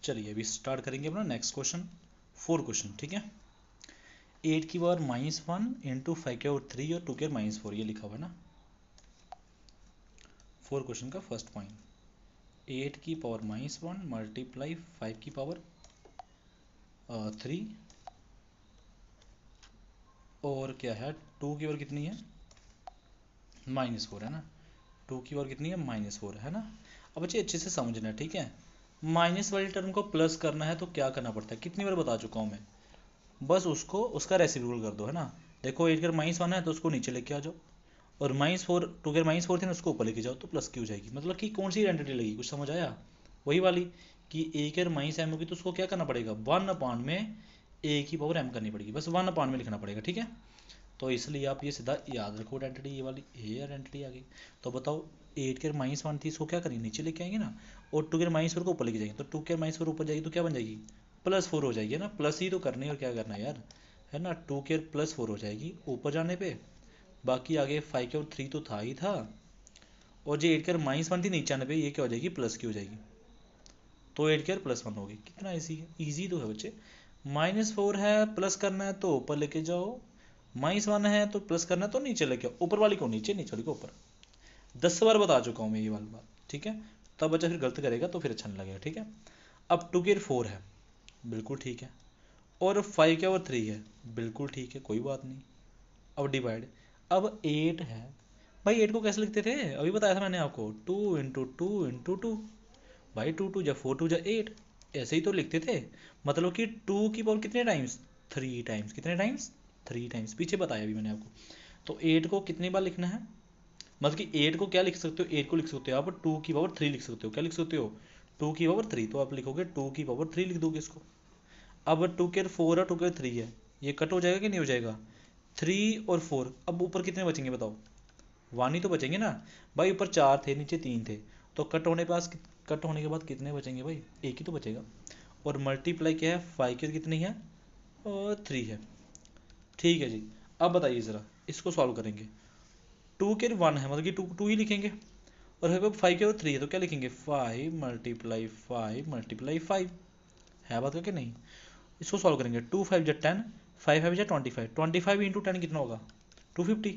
चलिए अभी स्टार्ट करेंगे अपना नेक्स्ट क्वेश्चन, 4 क्वेश्चन, ठीक है। 8 की पावर -1 इंटू 5 की पावर 3 और 2 की पावर -4, ये लिखा हुआ है ना 4 क्वेश्चन का फर्स्ट पॉइंट। 8 की पावर -1 मल्टीप्लाई 5 की पावर 3 और क्या है 2 की पावर कितनी है -4 है ना, 2 की पावर कितनी है -4 है ना। अब बच्चे अच्छे से समझना है, ठीक है। माइनस वाली टर्म को प्लस करना है तो क्या करना पड़ता है, कितनी बार बता चुका हूँ मैं, बस उसको उसका रेसिप्रोकल कर दो, है ना। देखो 8 कर -1 है तो उसको नीचे लेके आ जाओ, और -4 2 कर -4 थे ना उसको ऊपर लेके जाओ तो प्लस की हो जाएगी। मतलब कि कौन सी आइडेंटिटी लगी, कुछ समझ आया, वही वाली कि ए कर -m होगी तो उसको क्या करना पड़ेगा 1/, में ए की पावर m करनी पड़ेगी, बस 1/, में लिखना पड़ेगा, ठीक है। तो इसलिए आप ये सीधा याद रखो आइडेंटिटी, ये वाली ए आइडेंटिटी आ गई। तो बताओ 8 के -1 थी, इसको क्या करेंगे नीचे लेके आएंगे ना, और 2 के -4 को ऊपर लेके जाएंगे, तो 2 के -4 ऊपर जाएगी तो क्या बन जाएगी +4 हो जाएगी, है ना। प्लस ही तो करनी है और क्या करना है यार, है ना। 2 के +4 हो जाएगी ऊपर जाने पे, बाकी आगे 5 के और 3 तो था ही था, और जो 8 के -1 थी नीचे आने पे ये क्या हो जाएगी प्लस की हो जाएगी, तो 8 के +1 होगी। कितना ईजी है, ईजी तो है बच्चे। -4 है प्लस करना है तो ऊपर लेके जाओ, -1 है तो प्लस करना है तो नीचे लेके आओ, ऊपर वाली को नीचे नीचे वाली को ऊपर। 10 बार बता चुका हूँ मैं ये वाली बात, ठीक है। तब बच्चा फिर गलत करेगा तो फिर अच्छा नहीं लगेगा, ठीक है। अब 2 के 4 है, बिल्कुल ठीक है, और 5 के और 3 है, बिल्कुल ठीक है, कोई बात नहीं। अब डिवाइड, अब 8 है भाई, 8 को कैसे लिखते थे अभी बताया था मैंने आपको, 2 × 2 × 2, भाई 2 × 2 = 4, 2 × 8, ऐसे ही तो लिखते थे। मतलब कि 2 की पावर कितने टाइम्स 3 टाइम्स, कितने टाइम्स 3 टाइम्स, पीछे बताया अभी मैंने आपको। तो 8 को कितनी बार लिखना है, मतलब कि 8 को क्या लिख सकते हो, 8 को लिख सकते हो आप 2 की पावर 3 लिख सकते हो, क्या लिख सकते हो 2 की पावर 3, तो आप लिखोगे 2 की पावर 3 लिख दोगे इसको। अब 2 के 4 है 2 के 3 है, ये कट हो जाएगा कि नहीं हो जाएगा, 3 और 4, अब ऊपर कितने बचेंगे बताओ, 1 ही तो बचेंगे ना भाई, ऊपर 4 थे नीचे 3 थे, तो कट होने के बाद कितने बचेंगे भाई, एक ही तो बचेगा। और मल्टीप्लाई क्या है 5 की कितनी है और 3 है, ठीक है जी। अब बताइए ज़रा इसको सॉल्व करेंगे, 2 के 1 है मतलब कि 2 ही लिखेंगे, और अगर 5 के और 3 है तो क्या लिखेंगे 5 × 5 है बात का नहीं। इसको सॉल्व करेंगे, 2 5 × 10, 5 5 × 25, 25 × 10 कितना होगा 250।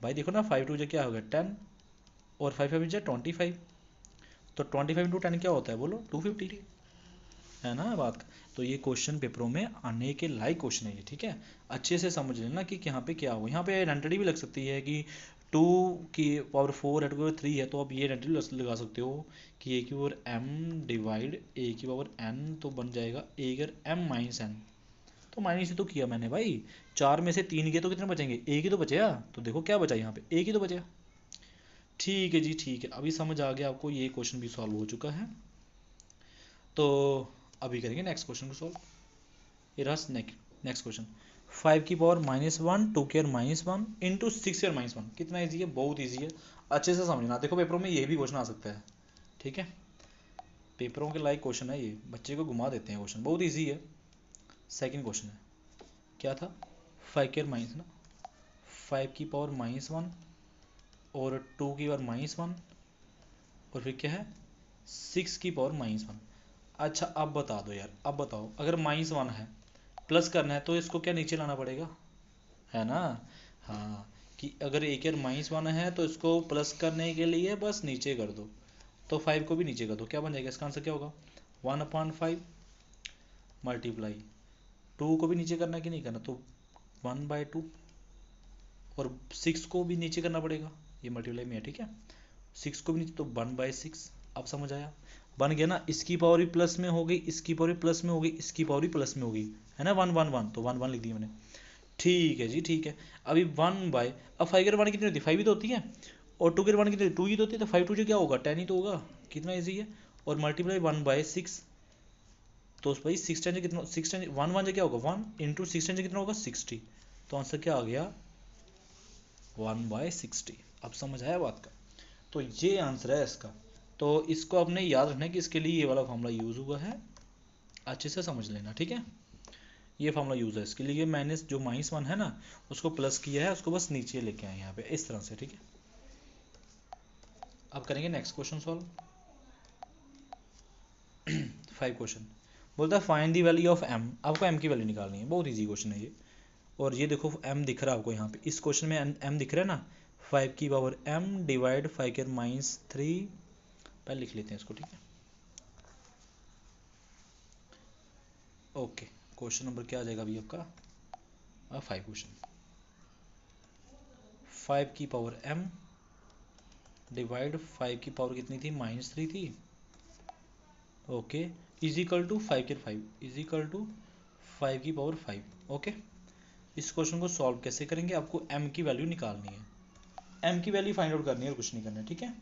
भाई देखो ना 5 2 क्या होगा 10, और 5 5 × 25, तो 25 × 10 क्या होता है बोलो 250, है ना बात। तो ये क्वेश्चन पेपरों में आने के लायक क्वेश्चन है ये, ठीक है। अच्छे से समझ लेना कि यहाँ पे क्या हो, यहाँ पे आइडेंटिटी भी लग सकती है कि 2 की पावर 4 है 2 की पावर 3 है, तो आप ये आइडेंटिटी लगा सकते हो कि a की पावर m डिवाइड a की पावर n, तो बन जाएगा a अगर m - n, तो माइनस ही तो किया मैंने भाई, 4 में से 3 के तो कितने बचेंगे, एक ही तो बचेगा, तो देखो क्या बचा यहाँ पे एक ही तो बचा। ठीक है जी ठीक है, अभी समझ आ गया आपको, ये क्वेश्चन भी सॉल्व हो चुका है। तो अभी करेंगे नेक्स्ट क्वेश्चन को सॉल्व। ये रहा नेक्स्ट क्वेश्चन, 5 की पावर -1 2 की पावर -1 इंटू 6 की पावर -1, कितना ईजी है, बहुत ईजी है, अच्छे से समझना। देखो पेपरों में ये भी क्वेश्चन आ सकता है, ठीक है। पेपरों के लायक क्वेश्चन है ये, बच्चे को घुमा देते हैं क्वेश्चन, बहुत ईजी है। सेकंड क्वेश्चन है, क्या था 5 की पावर ना 5 की पावर -1 और 2 की पावर -1, और फिर क्या है 6 की पावर -1। अच्छा अब बता दो यार, अब बताओ अगर -1 है प्लस करना है तो इसको क्या नीचे लाना पड़ेगा, है ना। हाँ, कि अगर एक यार -1 है तो इसको प्लस करने के लिए बस नीचे कर दो, तो 5 को भी नीचे कर दो, क्या बन जाएगा इसका आंसर क्या होगा 1/5 मल्टीप्लाई 2 को भी नीचे करना है कि नहीं करना, तो 1/2, और 6 को भी नीचे करना पड़ेगा, ये मल्टीप्लाई में है, ठीक है। 6 को भी नीचे तो 1/6, अब समझ आया, बन गया ना। इसकी पावर भी प्लस में हो गई, इसकी पावर भी प्लस में हो गई, इसकी पावर भी प्लस में हो गई, है ना 1 1 1, तो 1 1 लिख दिया मैंने, ठीक है जी ठीक है। अभी 1/, अब 5 के 1 कितनी होती है 5 ही तो होती है, और 2 के 1 कितनी 2 ही तो होती है, तो 5 2 क्या होगा 10 ही तो होगा, कितना ईजी है। और मल्टीप्लाई 1/6, तो भाई 6 10 कितना 6 10 1 1 क्या होगा 1 इंटू 6 10 कितना होगा 60, तो आंसर क्या आ गया 1/60। अब समझ आया बात का, तो ये आंसर है इसका। तो इसको आपने याद रखना है कि इसके लिए ये वाला फॉर्मूला यूज हुआ है, अच्छे से समझ लेना, ठीक है। ये फॉर्मूला यूज है इसके लिए, माइनस जो -1 है ना उसको प्लस किया है, उसको बस नीचे लेके आए यहाँ पे इस तरह से, ठीक है। अब करेंगे नेक्स्ट क्वेश्चन सॉल्व। 5 क्वेश्चन बोलता है find the value of m, आपको m की वैल्यू निकालनी है, बहुत इजी क्वेश्चन है ये। और ये देखो m दिख रहा है आपको यहाँ पे, इस क्वेश्चन में m दिख रहा है ना, 5 की पावर m डिवाइड 5 के -3, पहले लिख लेते हैं इसको, ठीक है। ओके, क्वेश्चन नंबर क्या आ जाएगा अभी आपका, 5 क्वेश्चन, 5 की पावर m डिवाइड 5 की पावर कितनी थी, -3 थी। ओके, इजिकल टू 5 के 5 इजिकल टू 5 की पावर 5। ओके, इस क्वेश्चन को सॉल्व कैसे करेंगे, आपको m की वैल्यू निकालनी है, m की वैल्यू फाइंड आउट करनी है और कुछ नहीं करना है, ठीक है।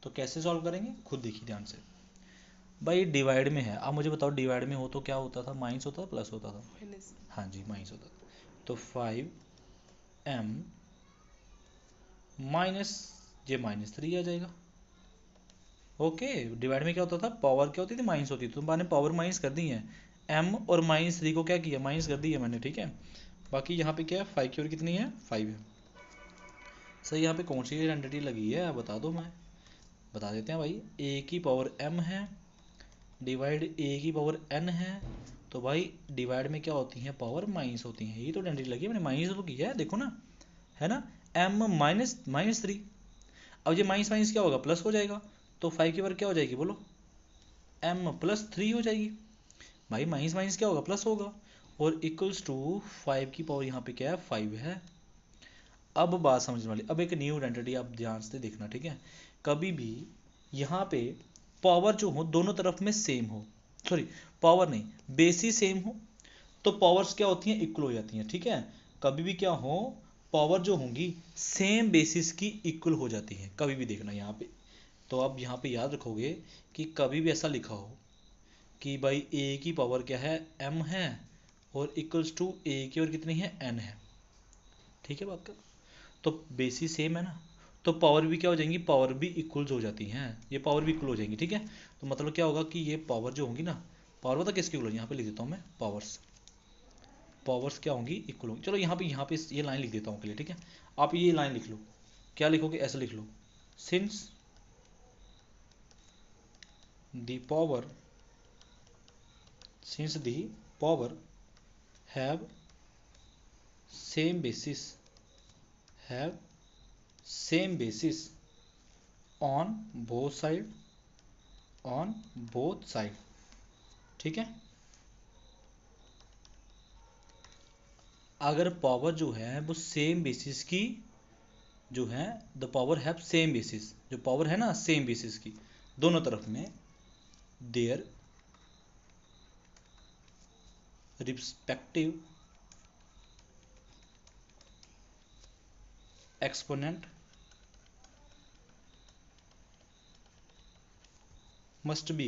तो कैसे सॉल्व करेंगे खुद देखिए ध्यान से। भाई डिवाइड में है, अब मुझे बताओ डिवाइड में हो तो क्या होता था, माइनस होता था प्लस होता था, हाँ जी माइनस होता था। तो 5m माइनस ये -3 आ जाएगा। ओके, डिवाइड में क्या होता था, पावर क्या होती थी, माइनस होती थी, तो मैंने पावर माइनस कर दी है, m और -3 को क्या किया, माइनस कर दी है मैंने, ठीक है। बाकी यहाँ पे क्या है, 5 की और कितनी है, 5 है। सर यहाँ पे कौन सी आइडेंटिटी लगी है बता दो, मैं बता देते हैं भाई, a की पावर m है डिवाइड a की पावर n है, तो भाई डिवाइड में क्या होती है, पावर माइनस होती है, ये तो आइडेंटिटी लगी है, मैंने माइनस तो किया है, देखो ना, है ना, m -3। अब ये माइनस माइनस क्या होगा, प्लस हो जाएगा, तो 5 की पावर क्या हो जाएगी बोलो, m +3 हो जाएगी। भाई माइनस माइनस क्या होगा, प्लस होगा, और इक्वल्स टू 5 की पावर यहाँ पे क्या है, 5 है। अब बात समझने वाली, अब एक न्यू आइडेंटिटी आप ध्यान से देखना, ठीक है। कभी भी यहाँ पे पावर जो हो दोनों तरफ में सेम हो, सॉरी पावर नहीं, बेसिस सेम हो, तो पावर्स क्या होती हैं, इक्वल हो जाती हैं, ठीक है। कभी भी क्या हो, पावर जो होंगी सेम बेसिस की इक्वल हो जाती हैं, कभी भी देखना यहाँ पे। तो आप यहाँ पे याद रखोगे कि कभी भी ऐसा लिखा हो कि भाई a की पावर क्या है, m है, और इक्वल्स टू a की और कितनी है, n है, ठीक है बात का। तो बेसिस सेम है ना, तो पावर भी क्या हो जाएंगी, पावर भी इक्वल्स हो जाती हैं, ये पावर भी इक्वल हो जाएंगी, ठीक है। तो मतलब क्या होगा कि ये पावर जो होंगी ना, पावर पता किसकी इक्वल होगी, यहाँ पे लिख देता हूँ मैं, पावर्स पावर्स क्या होंगी, इक्वल होंगी। चलो यहाँ पे ये लाइन लिख देता हूँ के लिए, ठीक है। आप ये लाइन लिख लो, क्या लिखोगे, ऐसे लिख लो, since the power have same basis on both side, ठीक है। अगर पावर जो है वो सेम बेसिस की जो है, the power have same basis, जो पावर है ना सेम बेसिस की दोनों तरफ में, their respective exponent must be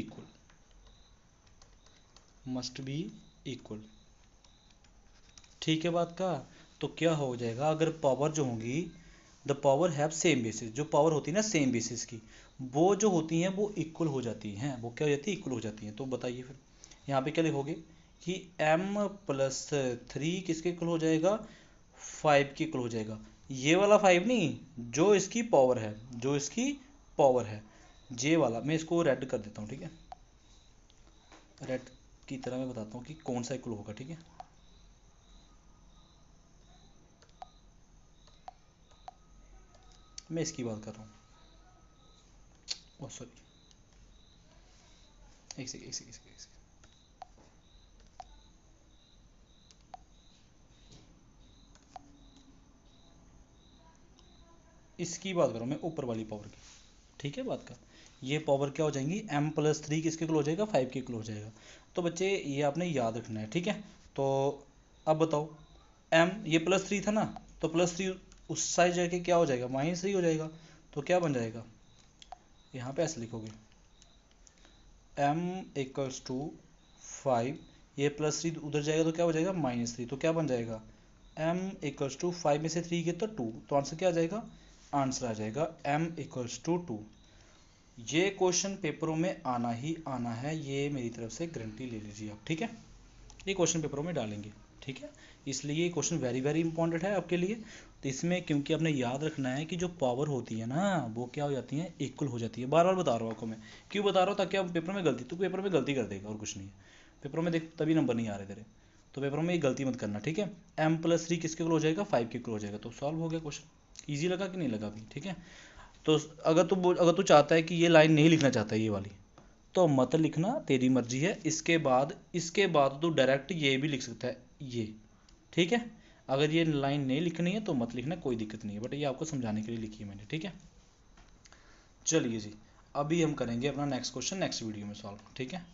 equal, ठीक है बात का। तो क्या हो जाएगा, अगर पावर जो होंगी, the power have same basis, जो पावर होती है ना सेम बेसिस की, वो जो होती हैं वो इक्वल हो जाती हैं, वो क्या हो जाती है, इक्वल हो जाती हैं। तो बताइए फिर यहाँ पे क्या लिखोगे कि m+3 किसके इक्वल हो जाएगा, 5 के इक्वल हो जाएगा। ये वाला 5 नहीं, जो इसकी पावर है, ये वाला, मैं इसको रेड कर देता हूँ, ठीक है। रेड की तरह मैं बताता हूँ कि कौन सा इक्वल होगा, ठीक है। मैं इसकी बात कर रहा हूँ, ओह सॉरी, एक सेकंड। इसकी बात कर रहा हूँ मैं, ऊपर वाली पावर की, ठीक है बात का। ये पावर क्या हो जाएंगी, m+3 किसके इक्वल हो जाएगा, 5 के इक्वल हो जाएगा। तो बच्चे ये आपने याद रखना है, ठीक है। तो अब बताओ, m ये +3 था ना, तो +3 उस साइड जाके क्या हो जाएगा, -3 हो जाएगा। तो क्या बन जाएगा, यहाँ पे ऐसे लिखोगे m = 5, ये +3 उधर जाएगा तो क्या हो जाएगा, -3, तो क्या बन जाएगा, m = 5 में से 3 गए तो 2, तो आंसर क्या आ जाएगा, आंसर आ जाएगा m = 2। ये क्वेश्चन पेपरों में आना ही आना है, ये मेरी तरफ से गारंटी ले लीजिए आप, ठीक है। ये क्वेश्चन पेपरों में डालेंगे, ठीक है। ठीक है, इसलिए ये क्वेश्चन वेरी वेरी इंपॉर्टेंट है आपके लिए। तो इसमें क्योंकि आपने याद रखना है कि जो पावर होती है ना वो क्या हो जाती है, इक्वल हो जाती है। बार बार बता रहा हूँ आपको मैं, क्यों बता रहा हूँ, ताकि आप पेपर में गलती, तो पेपर में गलती कर देगा और कुछ नहीं है, पेपर में देख तभी नंबर नहीं आ रहे तेरे, तो पेपर में ये गलती मत करना, ठीक है। m+3 किसके इक्वल हो जाएगा, 5 के इक्वल हो जाएगा, तो सॉल्व हो गया क्वेश्चन। ईजी लगा कि नहीं लगा अभी, ठीक है। तो अगर तू चाहता है कि ये लाइन नहीं लिखना चाहता है ये वाली, तो मत लिखना, तेरी मर्जी है। इसके बाद तो डायरेक्ट ये भी लिख सकता है ये, ठीक है। अगर ये लाइन नहीं लिखनी है तो मत लिखना, कोई दिक्कत नहीं है, बट ये आपको समझाने के लिए लिखी है मैंने, ठीक है। चलिए जी, अभी हम करेंगे अपना नेक्स्ट क्वेश्चन नेक्स्ट वीडियो में सॉल्व, ठीक है।